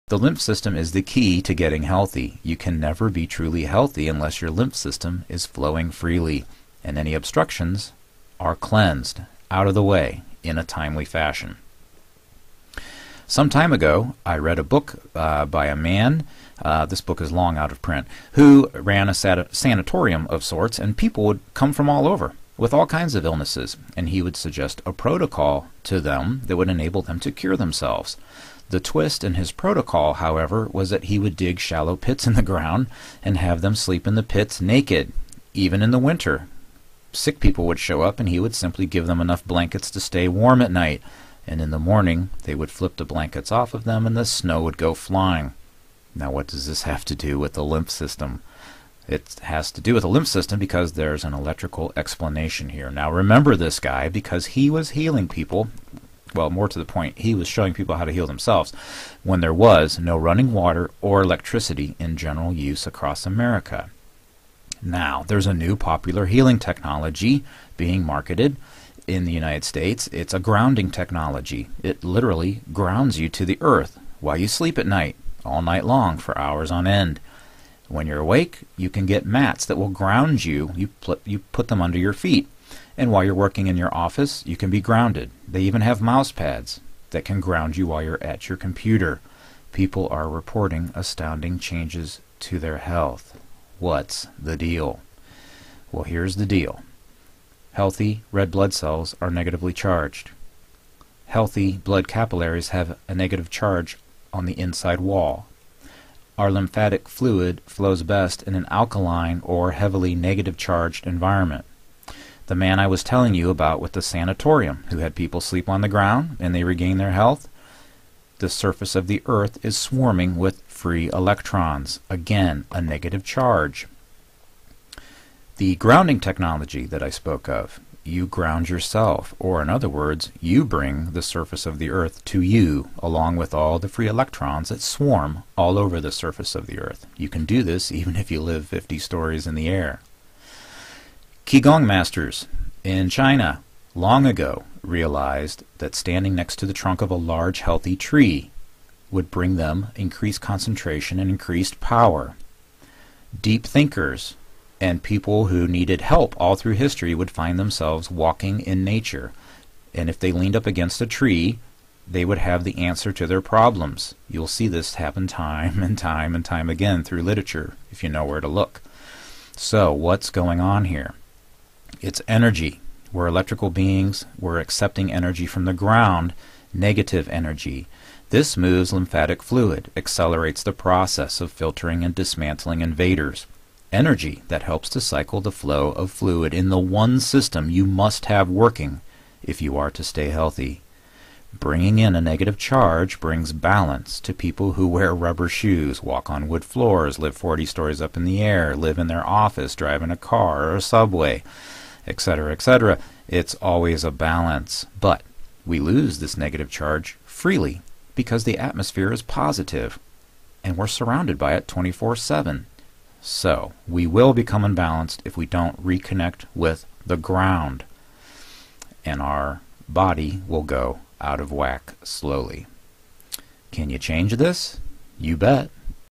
The lymph system is the key to getting healthy. You can never be truly healthy unless your lymph system is flowing freely, and any obstructions are cleansed out of the way in a timely fashion. Some time ago, I read a book by a man, this book is long out of print, who ran a sanatorium of sorts, and people would come from all over with all kinds of illnesses, and he would suggest a protocol to them that would enable them to cure themselves. The twist in his protocol, however, was that he would dig shallow pits in the ground and have them sleep in the pits naked, even in the winter. Sick people would show up, and he would simply give them enough blankets to stay warm at night, and in the morning they would flip the blankets off of them and the snow would go flying. Now what does this have to do with the lymph system? It has to do with the lymph system because there's an electrical explanation here. Now remember this guy because he was healing people. Well, more to the point, he was showing people how to heal themselves when there was no running water or electricity in general use across America. Now, there's a new popular healing technology being marketed in the United States. It's a grounding technology. It literally grounds you to the earth while you sleep at night, all night long for hours on end. When you're awake, you can get mats that will ground you. You put them under your feet. And while you're working in your office, you can be grounded. They even have mouse pads that can ground you while you're at your computer. People are reporting astounding changes to their health. What's the deal? Well, here's the deal. Healthy red blood cells are negatively charged. Healthy blood capillaries have a negative charge on the inside wall. Our lymphatic fluid flows best in an alkaline or heavily negative charged environment. The man I was telling you about with the sanatorium, who had people sleep on the ground and they regain their health, the surface of the earth is swarming with free electrons. Again, a negative charge. The grounding technology that I spoke of, you ground yourself, or in other words, you bring the surface of the earth to you, along with all the free electrons that swarm all over the surface of the earth. You can do this even if you live 50 stories in the air. Qigong masters in China long ago realized that standing next to the trunk of a large healthy tree would bring them increased concentration and increased power. Deep thinkers and people who needed help all through history would find themselves walking in nature, and if they leaned up against a tree, they would have the answer to their problems. You'll see this happen time and time and time again through literature if you know where to look. So what's going on here? It's energy. We're electrical beings. We're accepting energy from the ground, negative energy. This moves lymphatic fluid, accelerates the process of filtering and dismantling invaders. Energy that helps to cycle the flow of fluid in the one system you must have working if you are to stay healthy. Bringing in a negative charge brings balance to people who wear rubber shoes, walk on wood floors, live 40 stories up in the air, live in their office, drive in a car or a subway, etc., etc. It's always a balance, but we lose this negative charge freely because the atmosphere is positive and we're surrounded by it 24/7. So we will become unbalanced if we don't reconnect with the ground, and our body will go out of whack slowly. Can you change this? You bet.